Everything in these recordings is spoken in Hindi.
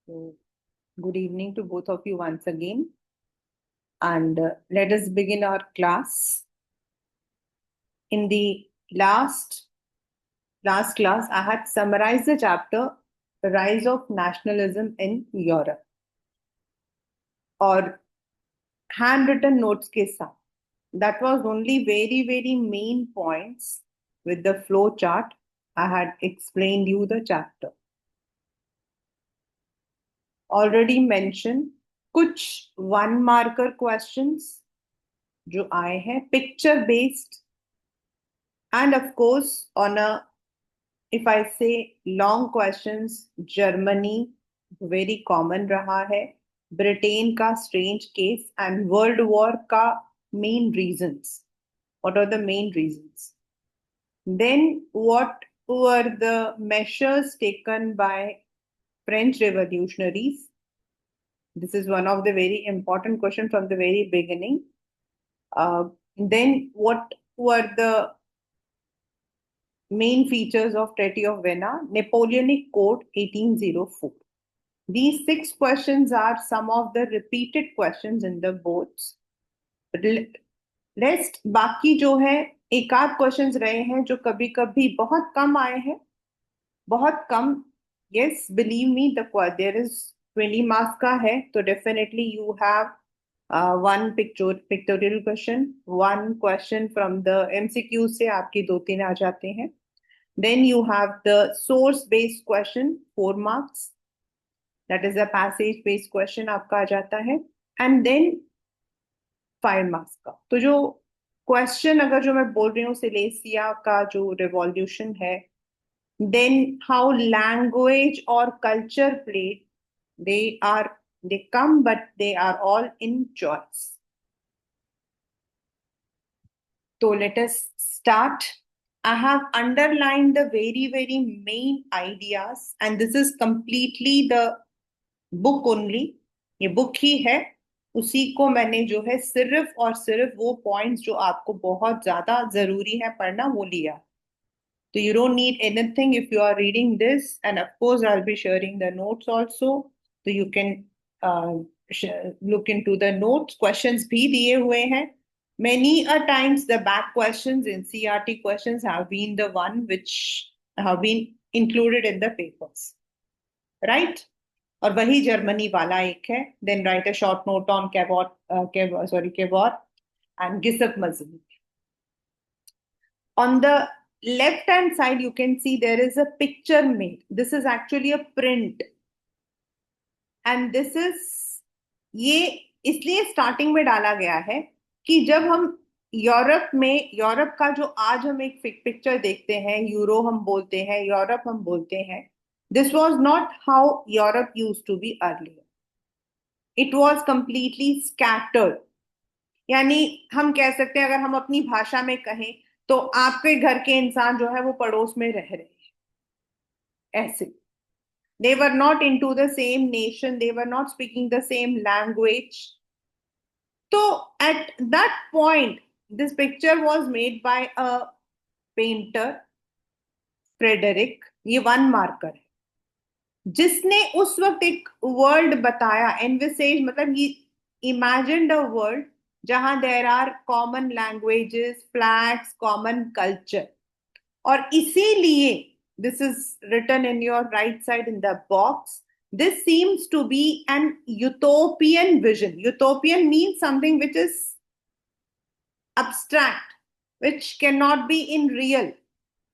So, good evening to both of you once again. And let us begin our class. In the last class, I had summarized the chapter The Rise of Nationalism in Europe, or handwritten notes के साथ. That was only very main points with the flow chart. I had explained you the chapter. Already mentioned कुछ one marker questions जो आए हैं picture based, and of course on a, if I say long questions, Germany very common रहा है, ब्रिटेन का strange case and world war का main reasons. What are the main reasons? Then what were the measures taken by French revolutionaries? This is one of the very important question from the very beginning. Then what were the main features of Treaty of Vienna, Napoleonic Code 1804. These 6 questions are some of the repeated questions in the boards. Rest बाकी जो है एक आध क्वेश्चंस रहे हैं जो कभी कभी बहुत कम आए हैं, बहुत कम. Yes, believe me, there is 20 marks का है, तो definitely you have one pictorial question, one question from the MCQ से आपकी 2-3 आ जाते हैं. Then you have the source-based question, 4 marks. That is a passage-based question आपका आ जाता है. And then 5 marks का. तो जो question अगर जो मैं बोल रही हूँ सिलेसिया का जो revolution है, then how language or culture played, they come but they are all in choice. So let us start. I have underlined the very main ideas, and this is completely the book only. ये बुक ही है, उसी को मैंने जो है सिर्फ और सिर्फ वो पॉइंट्स जो आपको बहुत ज्यादा जरूरी है पढ़ना वो लिया. So you don't need anything if you are reading this, and of course I'll be sharing the notes also, so you can look into the notes. Questions भी दिए हुए हैं. Many a times the back questions in CRT questions have been the one which have been included in the papers, right? और वही जर्मनी वाला एक है. Then write a short note on Cavour and Gisop Mazini. On the left hand side you can see there is a picture made. This is actually a print, and this is, ये इसलिए स्टार्टिंग में डाला गया है कि जब हम यूरोप का जो आज हम एक पिक्चर देखते हैं, यूरो हम बोलते हैं, यूरोप हम बोलते हैं, this was not how Europe used to be earlier. It was completely scattered. यानी हम कह सकते हैं, अगर हम अपनी भाषा में कहें, तो आपके घर के इंसान जो है वो पड़ोस में रह रहे हैं, ऐसे. They were not into the same nation, they were not speaking the same language. So at that point, this picture was made by a painter, Frederick. ये वन मार्कर है जिसने उस वक्त एक वर्ल्ड बताया, एनविसेज, मतलब ये इमेजिन्ड अ वर्ल्ड जहां there are common languages, flags, common culture. और इसीलिए this is written in your right side in the box. This seems to be an utopian vision. Utopian means something which is abstract, which cannot be in real.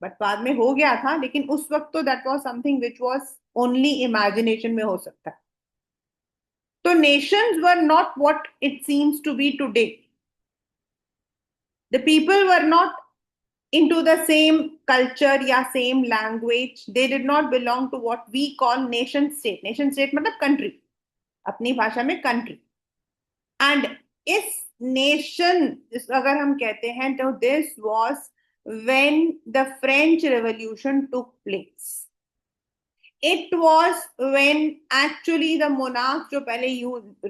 But बाद में हो गया था, लेकिन उस वक्त तो that was something which was only imagination में हो सकता है. तो nations were not what it seems to be today. The people were not into the same culture या same language. They did not belong to what we call nation state. Nation state मतलब country, अपनी भाषा में country. And इस nation, अगर हम कहते हैं, तो this was when the French Revolution took place. It was when actually the monarchs जो पहले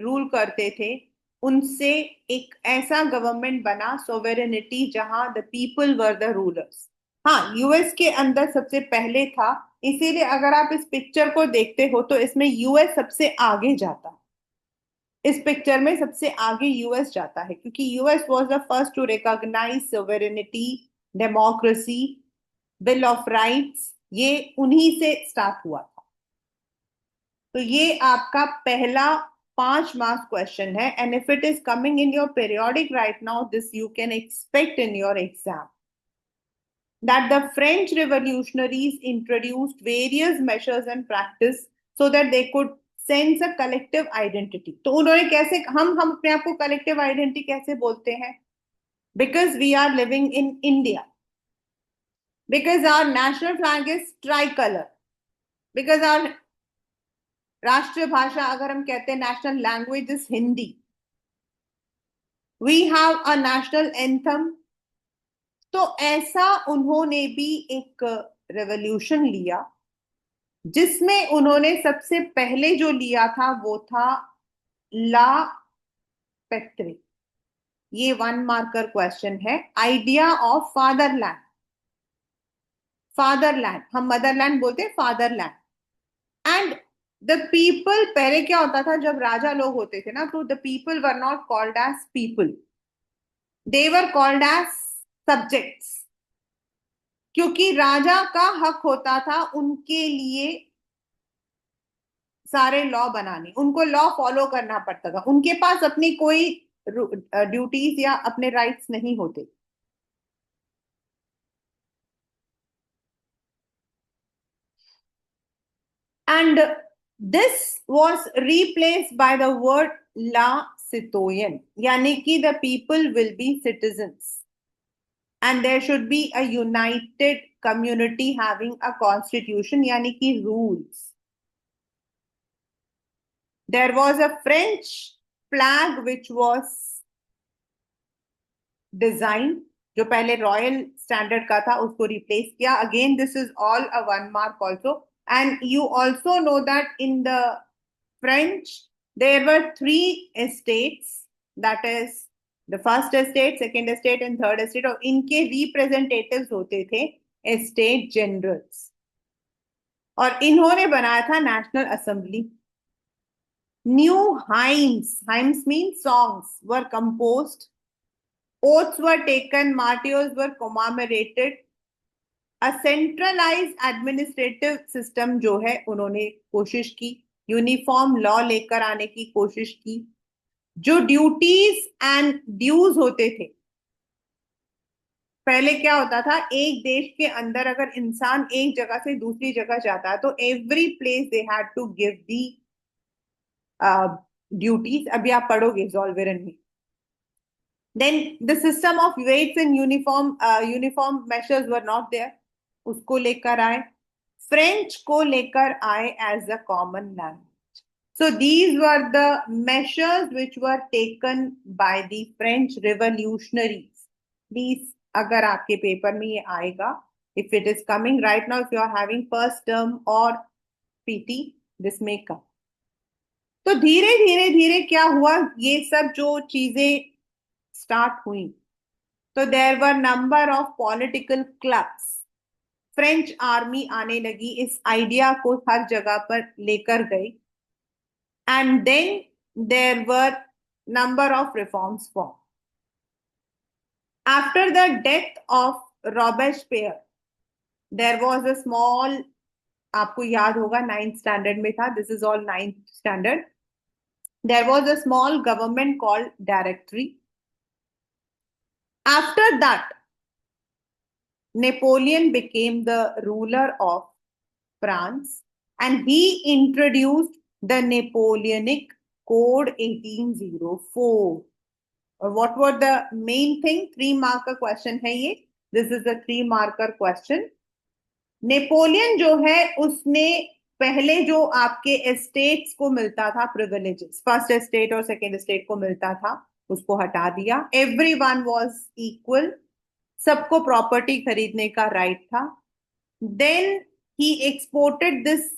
रूल करते थे, उनसे एक ऐसा गवर्नमेंट बना, सोवेरेनिटी, जहां the people were the rulers. हाँ, यूएस के अंदर सबसे पहले था। इसीलिए अगर आप इस पिक्चर को देखते हो तो इसमें यूएस सबसे आगे जाता है। इस पिक्चर में सबसे आगे यूएस जाता है, क्योंकि US was the first to recognise sovereignty, democracy, bill of rights. ये उन्हीं से स्टार्ट हुआ था। तो ये आपका पहला 5 मार्क्स क्वेश्चन है, and if it is coming in your periodic right now, this you can expect in your exam, that the French revolutionaries introduced various measures and practice so that they could sense a collective identity. तो उन्होंने कैसे, हम अपने आप को collective identity कैसे बोलते हैं? Because we are living in India, because our national flag is tricolor, because our राष्ट्रीय भाषा, अगर हम कहते हैं national language is Hindi, we have a national anthem. तो ऐसा उन्होंने भी एक रेवोल्यूशन लिया, जिसमें उन्होंने सबसे पहले जो लिया था वो था ला पेत्रे। ये 1 मार्कर क्वेश्चन है। Idea of fatherland. फादरलैंड, हम मदरलैंड बोलते हैं, फादरलैंड। एंड द पीपल, पहले क्या होता था जब राजा लोग होते थे ना, तो the people were not called as people, they were called as subjects. क्योंकि राजा का हक होता था उनके लिए सारे लॉ बनाने, उनको लॉ फॉलो करना पड़ता था, उनके पास अपनी कोई ड्यूटीज या अपने राइट्स नहीं होते। And this was replaced by the word la citoyen, यानी कि the people will be citizens and there should be a united community having a constitution, यानी कि rules. There was a French flag which was design, जो पहले रॉयल स्टैंडर्ड का था उसको रिप्लेस किया। Again this is all a 1 mark also. And you also know that in the French there were 3 estates, that is the first estate, second estate and third estate, और इनके रिप्रेजेंटेटिव्स होते थे एस्टेट जनरल्स, और इन्होंने बनाया था national assembly. New hymns mean songs were composed, oaths were taken, martyrs were commemorated, a centralized administrative system जो है उन्होंने कोशिश की, यूनिफॉर्म लॉ लेकर आने की कोशिश की। जो ड्यूटीज एंड ड्यूज होते थे, पहले क्या होता था, एक देश के अंदर अगर इंसान एक जगह से दूसरी जगह जाता है तो every place they had to give the duties. अभी आप पढ़ोगे जॉल्वेरन में। Then the system of weights and uniform measures were not there. उसको लेकर आए, फ्रेंच को लेकर आए as a common language. So these were the measures which were taken by the French revolutionaries. Please, अगर आपके पेपर में ये आएगा, if it is coming right now, if you are having first term or PT, this may come. तो धीरे धीरे धीरे क्या हुआ, ये सब जो चीजें स्टार्ट हुई, तो there were number of political clubs. French army आने लगी, इस आइडिया को हर जगह पर लेकर गई, and then there were number of reforms form. After the death of Robespierre there was a small, आपको याद होगा 9th स्टैंडर्ड में था, this is all 9th standard. There was a small government called directory. After that Napoleon became the ruler of France, and he introduced the Napoleonic Code 1804. और what were the main thing? 3 marker question है ये. This is the 3 marker question. Napoleon जो है उसने पहले जो आपके एस्टेट्स को मिलता था प्रिविलेजेस, फर्स्ट एस्टेट और सेकेंड एस्टेट को मिलता था, उसको हटा दिया। एवरीवन वाज इक्वल, सबको प्रॉपर्टी खरीदने का राइट था। Then he exported this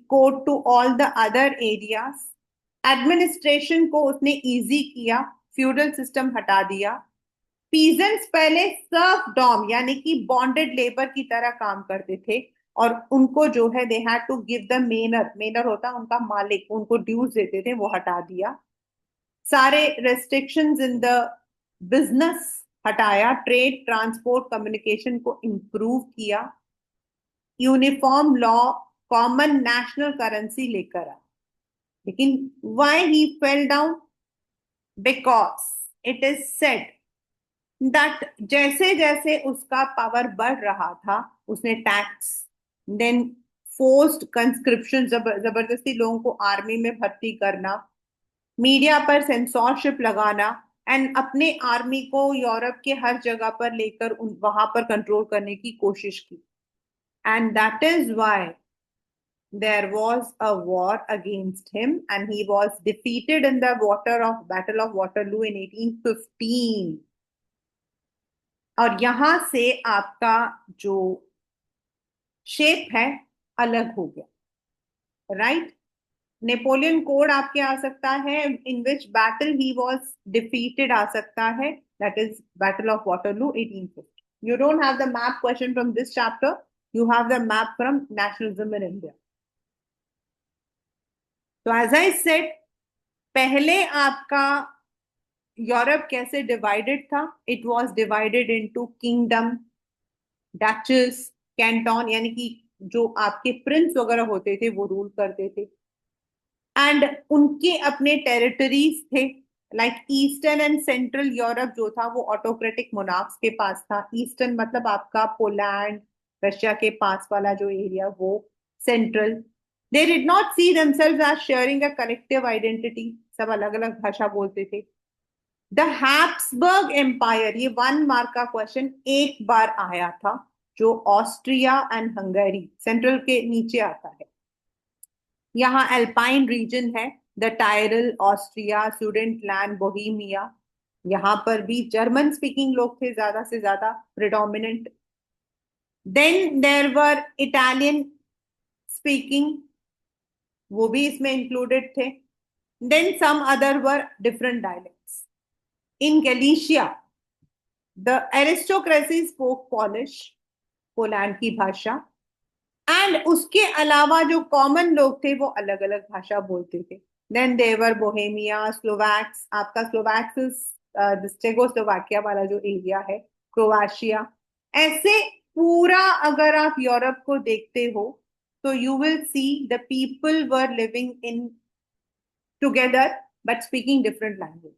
code to all the other areas. Administration को उसने इजी किया, फ्यूडल सिस्टम हटा दिया। पीजेंट्स पहले सर्फडॉम यानी कि बॉन्डेड लेबर की तरह काम करते थे, और उनको जो है they had to give the manor, manor होता उनका मालिक, उनको ड्यूज देते थे, वो हटा दिया। सारे रेस्ट्रिक्शंस इन द बिजनेस हटाया, ट्रेड ट्रांसपोर्ट कम्युनिकेशन को इम्प्रूव किया, uniform law, common national currency लेकर आया। लेकिन why he fell down? Because it is said that जैसे जैसे उसका पावर बढ़ रहा था, उसने टैक्स, देन फोर्स्ड कंस्क्रिप्शन, जबरदस्ती लोगों को आर्मी में भर्ती करना, मीडिया पर सेंसरशिप लगाना, एंड अपने आर्मी को यूरोप के हर जगह पर लेकर वहां पर कंट्रोल करने की कोशिश की। And that is why there was a war against him, and he was defeated in the Battle of Waterloo in 1815। और यहां से आपका जो शेप है अलग हो गया, राइट। नेपोलियन कोड आपके आ सकता है, in which battle he was defeated आ सकता है, that is battle of Waterloo 1850। You don't have the map question from this chapter, you have the map from nationalism in India. तो एज आई सेड, पहले आपका यूरोप कैसे डिवाइडेड था? It was divided into kingdom, duchies, canton, यानी कि जो आपके प्रिंस वगैरह होते थे वो रूल करते थे, एंड उनके अपने टेरिटरीज थे। Like eastern and central Europe जो था वो ऑटोक्रेटिक मोनार्क्स के पास था। ईस्टर्न मतलब आपका पोलैंड, रशिया के पास वाला जो एरिया, वो central. They did not see themselves as sharing a collective identity, सब अलग अलग भाषा बोलते थे। द हैप्सबर्ग एम्पायर, ये 1 मार्क का क्वेश्चन एक बार आया था, जो ऑस्ट्रिया एंड हंगरी सेंट्रल के नीचे आता है। यहाँ एल्पाइन रीजन है, द टायरल, ऑस्ट्रिया, सुडेटलैंड, बोहेमिया। यहाँ पर भी जर्मन स्पीकिंग लोग थे ज्यादा से ज्यादा predominant. Then there were Italian speaking, वो भी इसमें इंक्लूडेड थे। Then some other were different dialects. In Galicia the aristocracy spoke Polish, Poland की भाषा, एंड उसके अलावा जो कॉमन लोग थे वो अलग अलग भाषा बोलते थे। देन देवर बोहेमिया, स्लोवैक्स, आपका स्लोवैक्स चेकोस्लोवाकिया वाला जो एरिया है, क्रोएशिया। ऐसे पूरा अगर आप यूरोप को देखते हो तो you will see the people were living in together but speaking different language.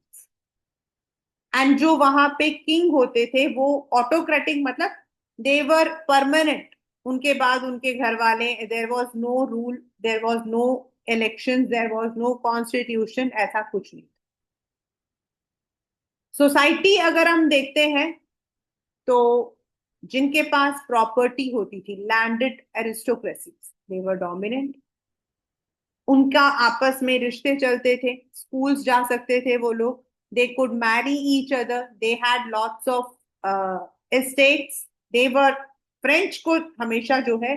And जो वहां पे किंग होते थे वो ऑटोक्रेटिक, मतलब देवर परमानेंट, उनके बाद उनके घर वाले, there was no rule, there was no election, there was no constitution, ऐसा कुछ नहीं। सोसाइटी अगर हम देखते हैं तो जिनके पास प्रॉपर्टी होती थी, लैंडेड एरिस्टोक्रेसी, देवर डोमिनेंट, उनका आपस में रिश्ते चलते थे, स्कूल्स जा सकते थे वो लोग, they could marry each other, they had lots of estates, देवर। फ्रेंच को हमेशा जो है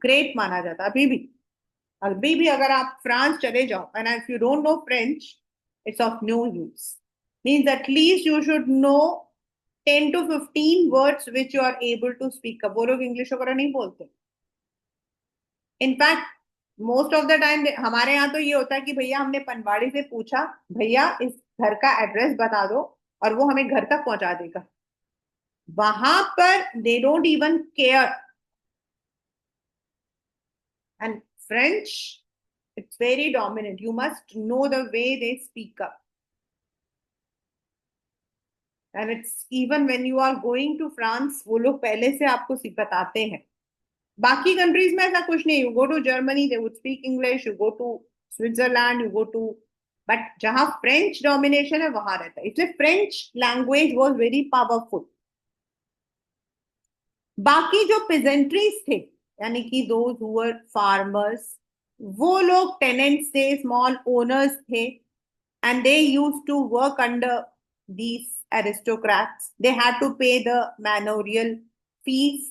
ग्रेट माना जाता, अभी भी अगर आप फ्रांस चले जाओ and if you don't know French, it's of no use. Means at least you should know 10 to 15 words which you are able to speak up. वो लोग इंग्लिश वगैरह नहीं बोलते। In fact most of the time हमारे यहाँ तो ये होता है कि भैया हमने पनवाड़ी से पूछा, भैया इस घर का एड्रेस बता दो, और वो हमें घर तक पहुंचा देगा। वहां पर they don't even care. And French, it's very dominant, you must know the way they speak up, and it's even when you are going to France, वो लोग पहले से आपको बताते हैं। बाकी कंट्रीज में ऐसा कुछ नहीं, you go to Germany they would speak English, you go to Switzerland, you go to, but जहां फ्रेंच डोमिनेशन है वहां रहता है, इसलिए French language was very powerful. बाकी जो पेजेंट्रीज थे, यानी कि दोज हु वर फार्मर्स, वो लोग टेनेंट्स थे, स्मॉल ओनर्स थे, and they used to work under these aristocrats, they had to pay the manorial fees.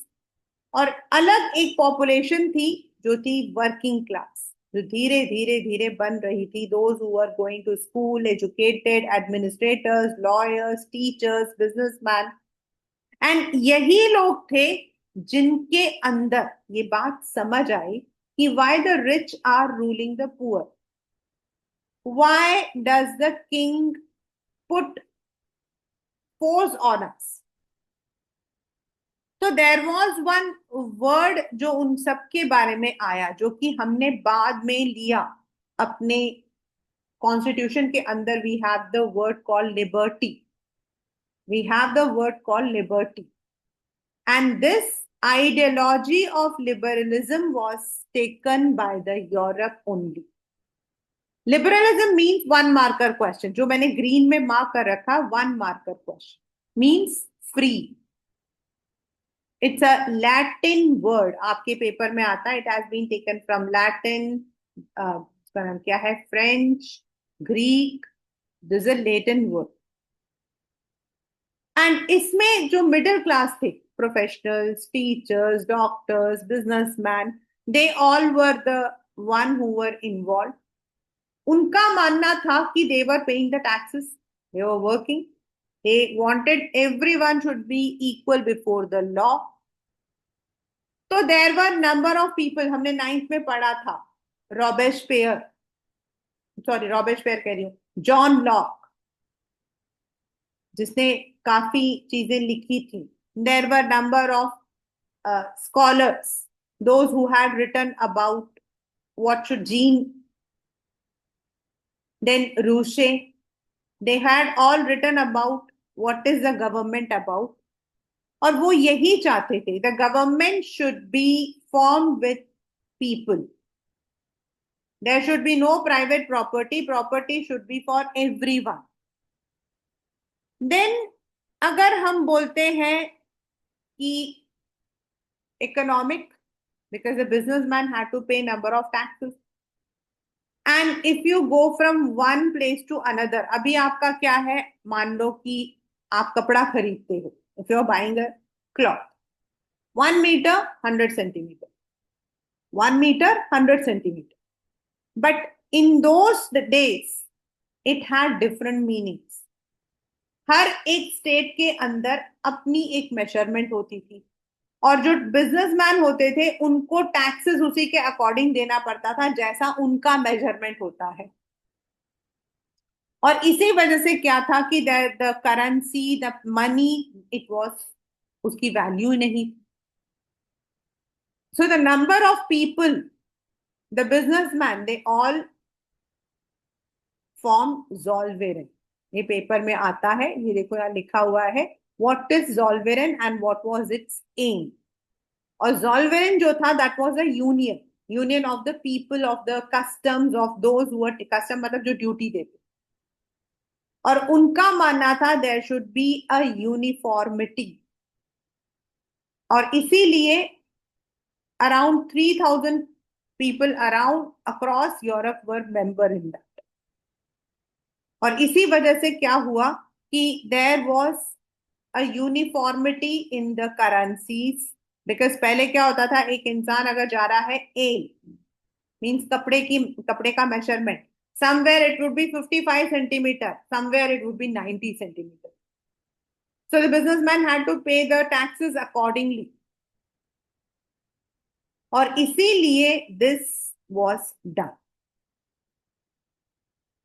और अलग एक पॉपुलेशन थी जो थी वर्किंग क्लास। जो धीरे धीरे धीरे बन रही थी, those who are going to school, educated, administrators, lawyers, teachers, businessman. And यही लोग थे जिनके अंदर ये बात समझ आई कि why the rich are ruling the poor, why does the king put force on us. तो देर वॉज वन वर्ड जो उन सब के बारे में आया, जो कि हमने बाद में लिया अपने कॉन्स्टिट्यूशन के अंदर। We have the word called liberty, we have the word called liberty. And this ideology of liberalism was taken by the Europe only. Liberalism means one marker question. जो मैंने ग्रीन में मार्क कर रखा, one marker question means free. It's a Latin word. आपके पेपर में आता है. It has been taken from Latin. इसका नाम क्या है? French, Greek. This is a Latin word. And इसमें जो मिडिल क्लास थे, professionals, teachers, doctors, businessman, they all were the one who were involve. उनका मानना था कि they were paying the taxes, they were working, they wanted everyone should be equal before the law. तो there were number of people, हमने नाइन्थ में पढ़ा था, रॉबेस्पियर, सॉरी रॉबेस्पियर कह रही हूँ, जॉन लॉक, जिसने काफी चीजें लिखी थी। There were number of scholars, those who had written about what should gene, then Rushe, they had all written about what is the government about। और वो यही चाहते थे, the government should be formed with people, there should be no private property, property should be for everyone। then अगर हम बोलते हैं कि economic, because the businessman had to pay number of taxes, and if you go from one place to another, अभी आपका क्या है, मान लो कि आप कपड़ा खरीदते हो, if you are buying a cloth, 1 meter 100 centimeter, 1 meter 100 centimeter, but in those days it had different meanings। हर एक स्टेट के अंदर अपनी एक मेजरमेंट होती थी, और जो बिजनेसमैन होते थे उनको टैक्सेस उसी के अकॉर्डिंग देना पड़ता था जैसा उनका मेजरमेंट होता है। और इसी वजह से क्या था कि the currency, the money, it was, उसकी वैल्यू नहीं। So the number of people, the businessman, they all form Zollverein. ये पेपर में आता है, ये देखो यहाँ लिखा हुआ है, what is Zollverein and what was its aim. और ज़ोलवेरन जो था, that was a union, union of the people of the customs of those who were, custom मतलब जो ड्यूटी देते, और उनका मानना था there should be a uniformity. और इसीलिए around 3000 people around across Europe were member in that. और इसी वजह से क्या हुआ कि there was a uniformity in the currencies. Because पहले क्या होता था, एक इंसान अगर जा रहा है, ए मीन्स कपड़े का measurement, somewhere it would be 55 centimeter, somewhere it would be 90 centimeter, so the businessman had to pay the taxes accordingly। और इसीलिए this was done,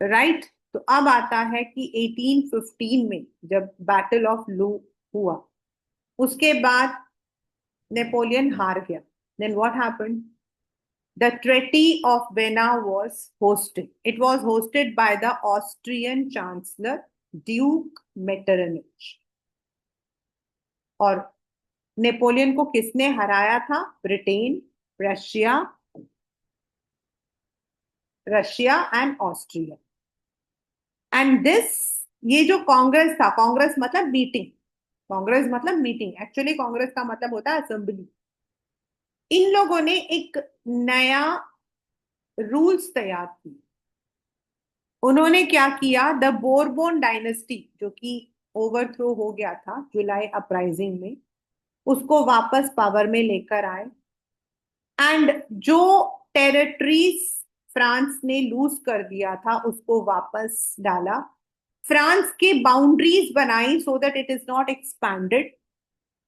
right? तो अब आता है कि 1815 में जब बैटल ऑफ लू हुआ, उसके बाद नेपोलियन हार गया। then what happened? The Treaty of Vienna was hosted. It was hosted by the Austrian Chancellor Duke Metternich। और नेपोलियन को किसने हराया था? Britain, Russia, and Austria. And this, ये जो कांग्रेस था, कांग्रेस मतलब मीटिंग, कांग्रेस मतलब मीटिंग, एक्चुअली कांग्रेस का मतलब होता है असेंबली। इन लोगों ने एक नया रूल्स तैयार किए। उन्होंने क्या किया, द बोरबोन डायनेस्टी जो कि ओवरथ्रो हो गया था जुलाई अपराइजिंग में, उसको वापस पावर में लेकर आए। एंड जो टेरिटरीज फ्रांस ने लूज कर दिया था उसको वापस डाला, फ्रांस के बाउंड्रीज बनाई so that it is not expanded.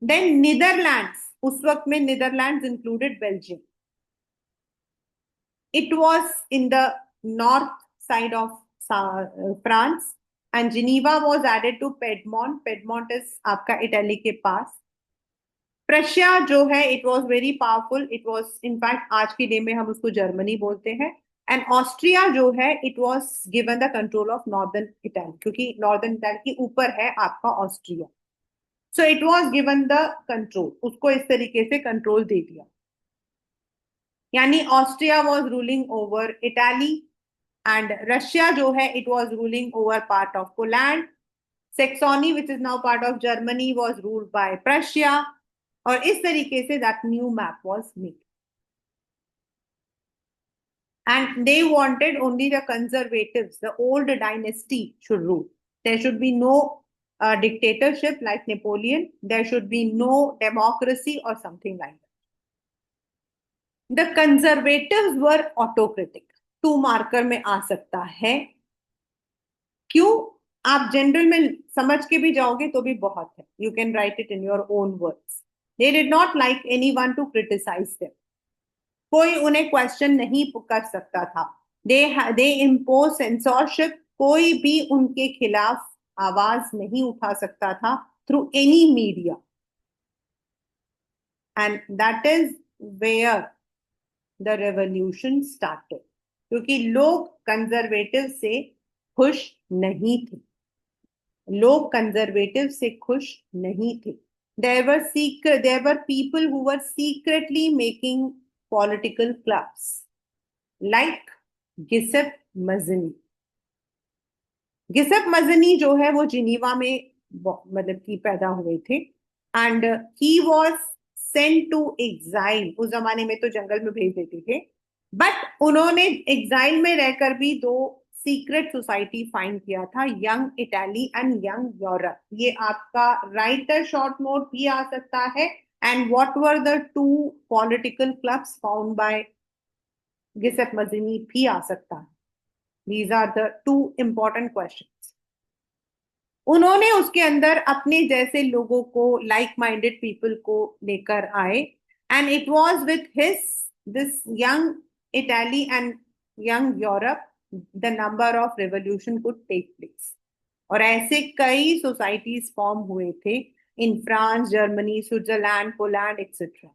Then Netherlands, उस वक्त में Netherlands included Belgium, it was in the north side of France, and Geneva was added to Piedmont. Piedmont is आपका इटली के पास। प्रशिया जो है it was very powerful, it was in fact आज की डे में हम उसको जर्मनी बोलते हैं। एंड ऑस्ट्रिया जो है it was given the control of northern Italy, क्योंकि नॉर्दर्न इटली के ऊपर है आपका Austria, so it was given the control, उसको इस तरीके से कंट्रोल दे दिया। यानी Austria was ruling over Italy, and Russia जो है it was ruling over part of Poland. Saxony which is now part of Germany was ruled by Prussia, और इस तरीके से that new map was made. And they wanted only the conservatives, the old dynasty should rule. There should be no dictatorship like Napoleon. There should be no democracy or something like that. The conservatives were autocratic. 2 marker में आ सकता है। क्यों? आप जनरल में समझ के भी जाओगे तो भी बहुत है। You can write it in your own words. They did not like anyone to criticize them. कोई उन्हें क्वेश्चन नहीं कर सकता था। दे इम्पोज सेंसरशिप, कोई भी उनके खिलाफ आवाज नहीं उठा सकता था through any media, and that is where the revolution started, क्योंकि लोग कंजर्वेटिव से खुश नहीं थे, लोग कंजर्वेटिव से खुश नहीं थे। There were people who were secretly making political clubs like गिसेप मजनी। गिसेप मजनी जो है वो जिनीवा में मतलब कि पैदा हुए थे, and he was sent to exile. उस जमाने में तो जंगल में भेज देते थे, बट उन्होंने एग्जाइल में रहकर भी 2 सीक्रेट सोसाइटी फाइंड किया था, young Italy and young Europe. ये आपका राइटर शॉर्ट नोट भी आ सकता है। And what were the 2 political clubs found by Giuseppe Mazzini भी आ सकता है। These are the 2 important questions. उन्होंने उसके अंदर अपने जैसे लोगों को, लाइक माइंडेड पीपल को लेकर आए, and it was with his this young Italy and young Europe the number of revolution could take place. और ऐसे कई सोसाइटीज फॉर्म हुए थे in France, Germany, Switzerland, Poland etcetera.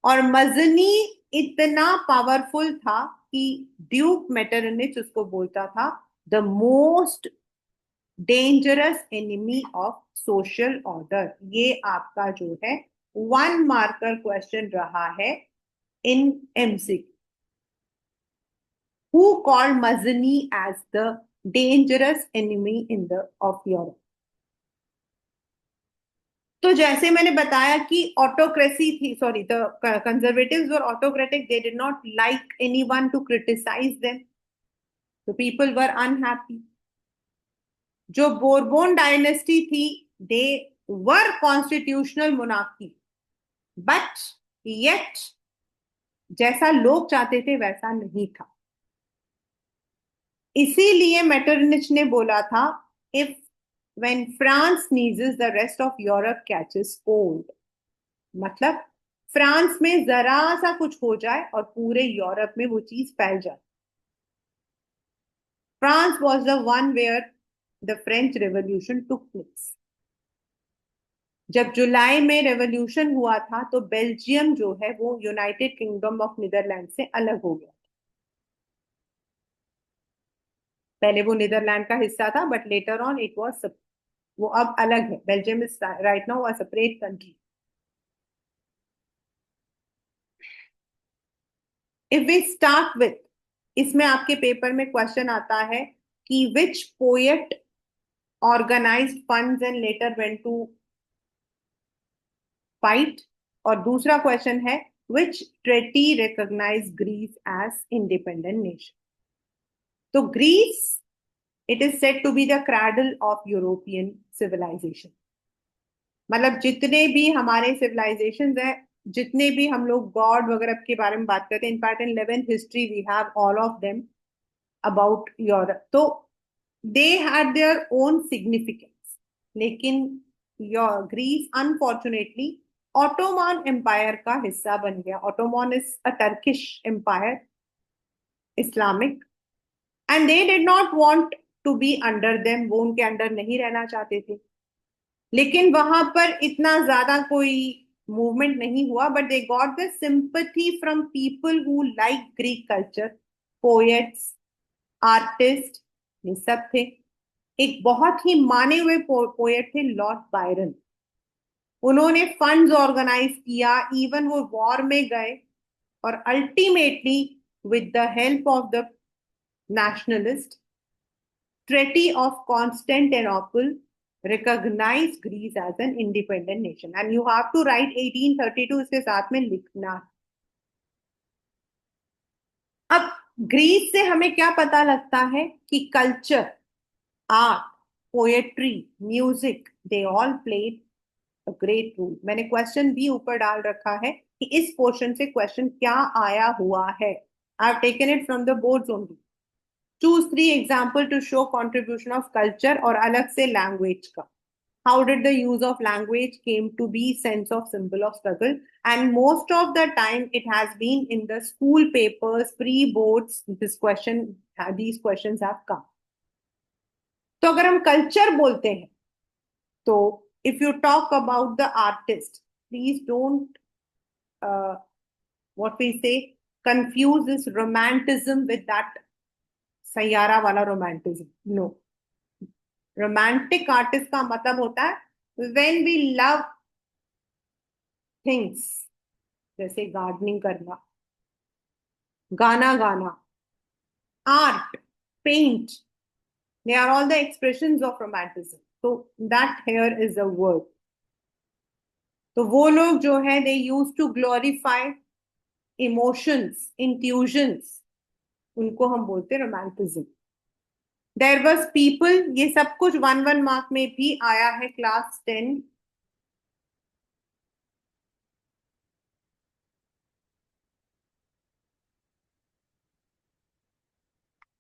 और मजनी इतना पावरफुल था कि ड्यूक मेटरनिच उसको बोलता था the most dangerous enemy of social order. ये आपका जो है 1 मार्कर क्वेश्चन रहा है इन MCQ. Who called Mazzini as the dangerous enemy in the of Europe? तो जैसे मैंने बताया कि ऑटोक्रेसी थी, sorry, the conservatives were autocratic, they did not like anyone to criticise them, the people were unhappy. जो बोरबोन डायनेस्टी थी, they were constitutional monarchy, but yet जैसा लोग चाहते थे वैसा नहीं था। इसीलिए मेटरनिच ने बोला था, if when France sneezes the rest of Europe catches cold, मतलब फ्रांस में जरा सा कुछ हो जाए और पूरे यूरोप में वो चीज फैल जाए। France was the one where the French Revolution took place. जब जुलाई में रेवोल्यूशन हुआ था तो बेल्जियम जो है वो यूनाइटेड किंगडम ऑफ नीदरलैंड से अलग हो गया। पहले वो नीदरलैंड का हिस्सा था, but later on it was, वो अब अलग है। Belgium is right now a separate country. If we start with, इसमें आपके पेपर में क्वेश्चन आता है कि which poet organised funds and later went to fight, और दूसरा क्वेश्चन है which treaty recognise Greece as independent nation. तो Greece, it is said to be the cradle of European civilisation. मतलब जितने भी हमारे सिविलाइजेशंस हैं जितने भी हम लोग गॉड वगैरह के बारे में बात करते हैं, in fact in 11th history we have all of them about Europe, तो they had their own significance. लेकिन your Greece unfortunately Ottoman empire का हिस्सा बन गया। Ottoman is a Turkish empire, Islamic, and they did not want to be under them, वो उनके अंडर नहीं रहना चाहते थे। लेकिन वहां पर इतना ज्यादा कोई मूवमेंट नहीं हुआ, but they got the sympathy from people who like Greek culture, poets, artist, ये सब थे। एक बहुत ही माने हुए पोएट थे लॉर्ड बायरन। उन्होंने फंड्स ऑर्गेनाइज किया, इवन वो वॉर में गए, और ultimately with the help of the nationalist Treaty of Constantinople recognized Greece as an independent nation, and you have to write 1832 इसके साथ में लिखना। अब ग्रीस से हमें क्या पता लगता है कि culture, art, poetry, music, they all played a great role. मैंने क्वेश्चन भी ऊपर डाल रखा है कि इस पोर्शन से क्वेश्चन क्या आया हुआ है। I have taken it from the boards only. Choose 3 example to show contribution of culture, और अलग से लैंग्वेज का। How did the use of language came to be sense of symbol of struggle? And most of the time it has been in the school papers, pre-boards, this question, these questions have come. तो अगर हम कल्चर बोलते हैं, तो if you talk about the artist, please don't what we say confuse this romanticism with that Saiyaara वाला romanticism. No, romantic artist का मतलब होता है when we love things, जैसे गार्डनिंग करना, गाना गाना, art, paint, they are all the expressions of romanticism. So that here is a word. तो वो लोग जो है they used to glorify emotions, intuitions, उनको हम बोलते हैं romanticism. There was people, ये सब कुछ 1 मार्क में भी आया है क्लास 10।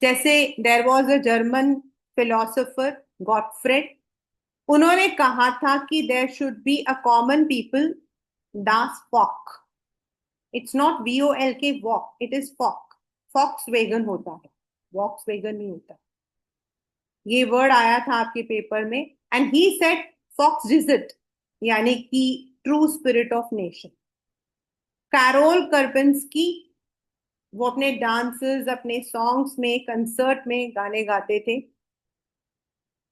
जैसे there was a German philosopher Gottfried, उन्होंने कहा था कि there should be a common people, दास फॉक। इट्स नॉट VOLK वॉक, इट इज फॉक। फॉक्स वेगन होता है, वॉक्स वेगन नहीं होता। ये वर्ड आया था आपके पेपर में। एंड ही सेड फॉक्स डिजिट, यानी कि true spirit of nation. Karol Kurpinski, वो अपने डांसेस, अपने सॉन्ग्स में, कंसर्ट में गाने गाते थे।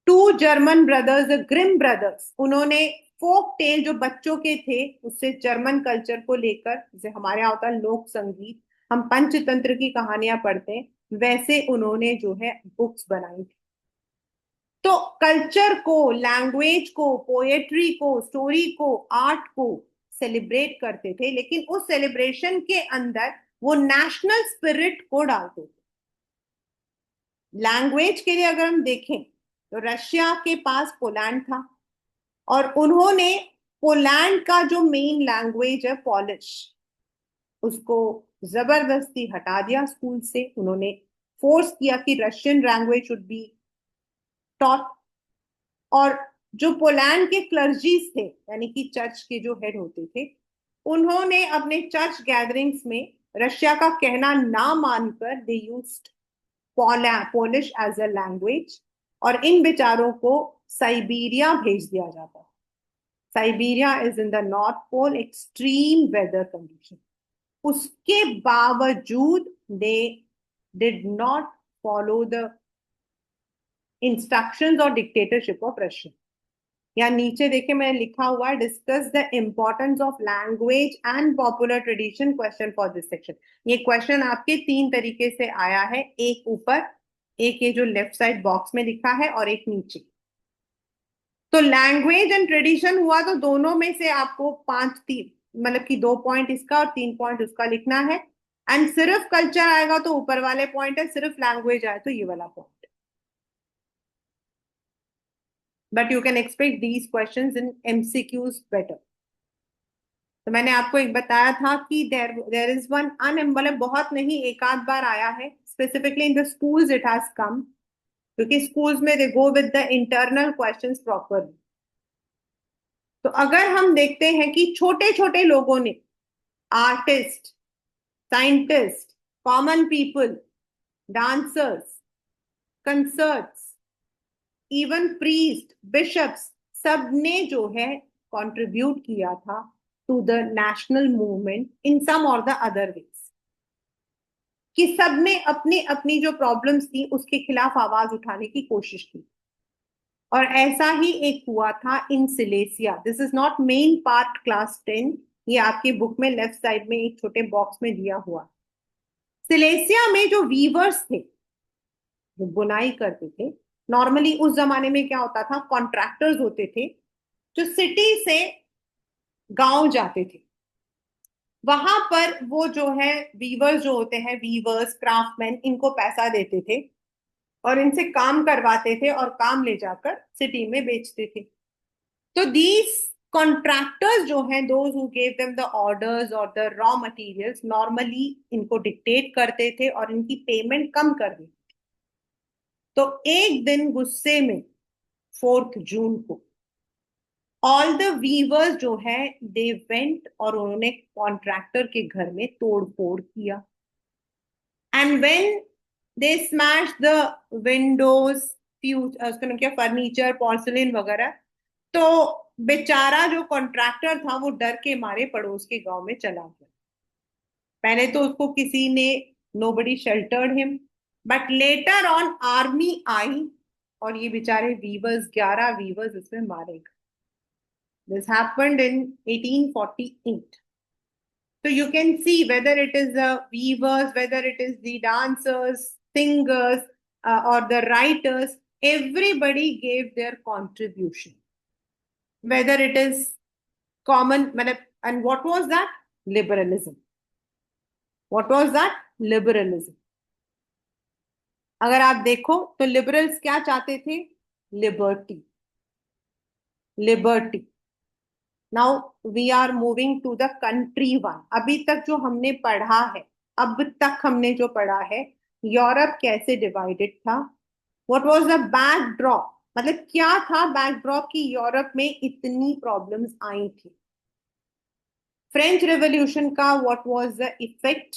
Two German brothers, the Grimm brothers, उन्होंने फोक टेल जो बच्चों के थे उससे जर्मन कल्चर को लेकर, जैसे हमारे यहाँ होता है लोक संगीत, हम पंचतंत्र की कहानियां पढ़ते हैं, वैसे उन्होंने जो है बुक्स बनाई थी। तो कल्चर को, लैंग्वेज को, पोएट्री को, स्टोरी को, आर्ट को सेलिब्रेट करते थे, लेकिन उस सेलिब्रेशन के अंदर वो नेशनल स्पिरिट को डालते थे। लैंग्वेज के लिए अगर हम देखें तो रशिया के पास पोलैंड था, और उन्होंने पोलैंड का जो मेन लैंग्वेज है पॉलिश, उसको जबरदस्ती हटा दिया स्कूल से। उन्होंने फोर्स किया कि Russian language should be taught. और जो पोलैंड के क्लर्जीज थे, यानी कि चर्च के जो हेड होते थे, उन्होंने अपने चर्च गैदरिंग्स में रशिया का कहना ना मानकर they used Polish as a language, और इन बेचारों को साइबेरिया भेज दिया जाता है। Siberia is in the North Pole, extreme weather condition. उसके बावजूद they did not follow the instructions और डिक्टेटरशिप ऑफ रशिया। या नीचे देखे मैंने लिखा हुआ है, discuss the importance of language and popular tradition, question for this section. ये क्वेश्चन आपके 3 तरीके से आया है, एक ऊपर, एक ये जो लेफ्ट साइड बॉक्स में लिखा है, और एक नीचे। तो लैंग्वेज एंड ट्रेडिशन हुआ तो दोनों में से आपको 5 3, मतलब कि 2 पॉइंट इसका और 3 पॉइंट उसका लिखना है। एंड सिर्फ कल्चर आएगा तो ऊपर वाले पॉइंट है, सिर्फ लैंग्वेज आए तो ये वाला point. But you can expect these questions in MCQs better. तो मैंने आपको एक बताया था कि देर इज वन मतलब बहुत नहीं, एक आध बार आया है, specifically in the schools it has come, क्योंकि स्कूल्स में they go with the internal questions properly. तो अगर हम देखते हैं कि छोटे छोटे लोगों ने, artist, scientist, common people, dancers, concerts, even priest, bishops, सबने जो है कंट्रीब्यूट किया था to the national movement in some or the other ways, कि सबने अपनी अपनी जो प्रॉब्लम्स थी उसके खिलाफ आवाज उठाने की कोशिश की। और ऐसा ही एक हुआ था in Silesia. This is not main part class 10, ये आपकी बुक में लेफ्ट साइड में एक छोटे बॉक्स में दिया हुआ। सिलेसिया में जो वीवर्स थे, जो बुनाई करते थे, नॉर्मली उस जमाने में क्या होता था, कॉन्ट्रैक्टर्स होते थे जो सिटी से गांव जाते थे। वहां पर वो जो है वीवर्स जो होते हैं, वीवर्स, क्राफ्टमैन, इनको पैसा देते थे और इनसे काम करवाते थे और काम ले जाकर सिटी में बेचते थे। तो दीज कॉन्ट्रैक्टर्स जो हैं, those who gave them the orders और द रॉ मटेरियल्स, नॉर्मली इनको डिक्टेट करते थे और इनकी पेमेंट कम कर दी। तो एक दिन गुस्से में 4 जून को ऑल द वीवर्स जो है दे वेंट और उन्होंने कॉन्ट्रैक्टर के घर में तोड़ फोड़ किया। And when they smash the Windows, उसका नाम क्या, फर्नीचर, पोर्सिलेन वगैरह, तो बेचारा जो कॉन्ट्रैक्टर था वो डर के मारे पड़ोस के गांव में चला गया। पहले तो उसको किसी ने, nobody sheltered him, but later on army आई और ये बेचारे वीवर्स, 11 वीवर्स इसमें मारे गए। This happened in 1848. So you can see whether it is the weavers, whether it is the dancers, singers, or the writers, everybody gave their contribution. Whether it is common, and what was that? Liberalism. What was that? Liberalism. अगर आप देखो तो लिबरल्स क्या चाहते थे? Liberty, liberty. Now we are moving to the country one. अभी तक जो हमने पढ़ा है, अब तक हमने जो पढ़ा है, यूरोप कैसे डिवाइडेड था, व्हाट वाज द बैकड्रॉप, मतलब क्या था बैकड्रॉप की यूरोप में इतनी प्रॉब्लम्स आई थी। फ्रेंच रेवोल्यूशन का what was the effect,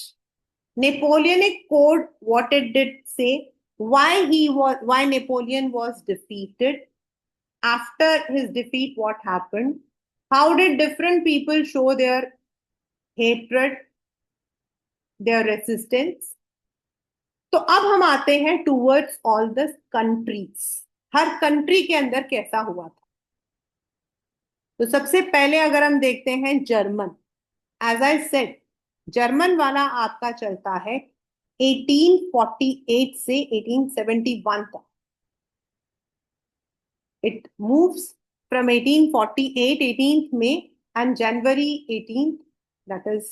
Napoleonic code what it did say, why Napoleon was defeated, after his defeat what happened, how did different people show their hatred, their resistance। तो अब हम आते हैं towards all the countries, her country के अंदर कैसा हुआ था। तो सबसे पहले अगर हम देखते हैं German, as I said, German वाला आपका चलता है 1848 से 1871 तक। It moves from 1848, 18th May, and January 18th, that is.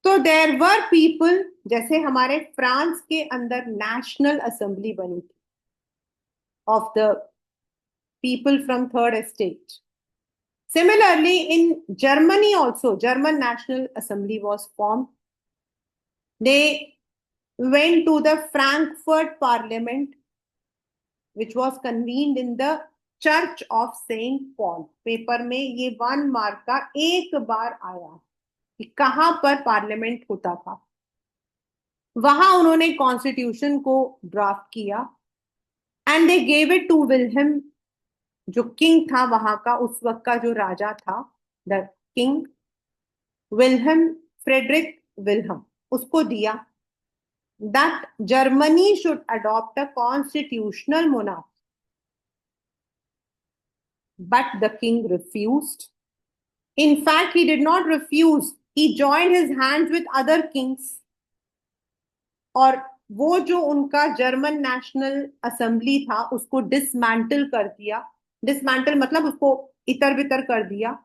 तो देर वर पीपल, जैसे हमारे फ्रांस के अंदर नेशनल असेंबली बनी थी of the people from third estate. Similarly, in Germany also, German National Assembly was formed. They went to the Frankfurt Parliament, which was convened in the church of Saint Paul. Paper में ये 1 मार्क का एक बार आया कि कहां पर पार्लियामेंट होता था। वहां उन्होंने कॉन्स्टिट्यूशन को ड्राफ्ट किया and they gave it to Wilhelm, जो किंग था वहां का, उस वक्त का जो राजा था, the king Wilhelm Frederick Wilhelm, उसको दिया that Germany should adopt a constitutional monarchy. But the king refused. In fact, he did not refuse. He joined his hands with other kings. और वो जो उनका जर्मन नेशनल असेंबली था उसको डिसमेंटल कर दिया। डिसमेंटल मतलब उसको इतर बितर कर दिया।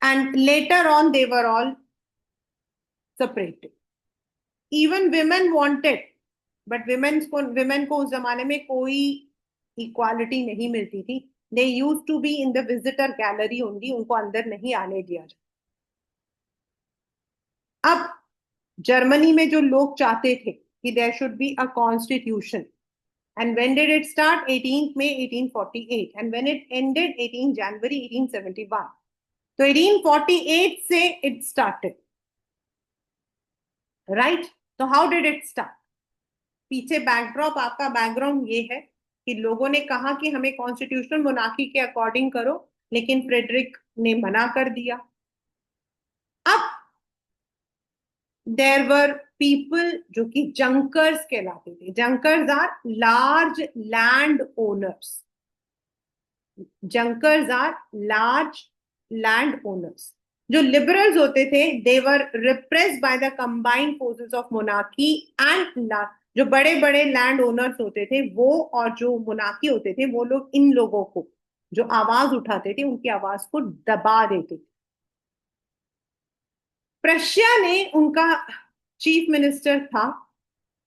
And later on they were all separated. Even women wanted, but women को उस जमाने में कोई इक्वालिटी नहीं मिलती थी। They use to be in the visitor gallery only, उनको अंदर नहीं आने दिया जाता। अब जर्मनी में जो लोग चाहते थे कि there should be a constitution, and when did it start? 18th May 1848, and when it ended 18 January 1871. तो 1848 से it started, right? तो how did it start? पीछे बैकड्रॉप, आपका बैकग्राउंड ये है कि लोगों ने कहा कि हमें कॉन्स्टिट्यूशनल मोनार्की के अकॉर्डिंग करो, लेकिन फ्रेडरिक ने मना कर दिया। अब देयर वर पीपल जो कि जंकर्स कहलाते थे। Junkers are large land owners. Junkers are large land owners. जो लिबरल्स होते थे, they were repressed by the combined forces of monarchy and, जो बड़े बड़े लैंड ओनर्स होते थे वो और जो मोनार्की होते थे, वो लोग इन लोगों को जो आवाज उठाते थे उनकी आवाज को दबा देते थे। प्रशिया ने, उनका चीफ मिनिस्टर था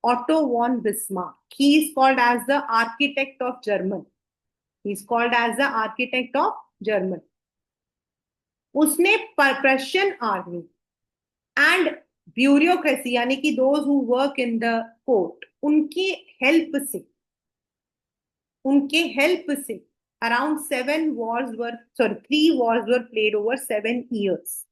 Otto von Bismarck. He is called as the architect of German. He is called as the architect of German. उसने प्रशियन आर्मी एंड ब्यूरोक्रेसी, यानी कि those who work in the court, उनके हेल्प से around 7 wars were, sorry 3 wars were played over 7 years।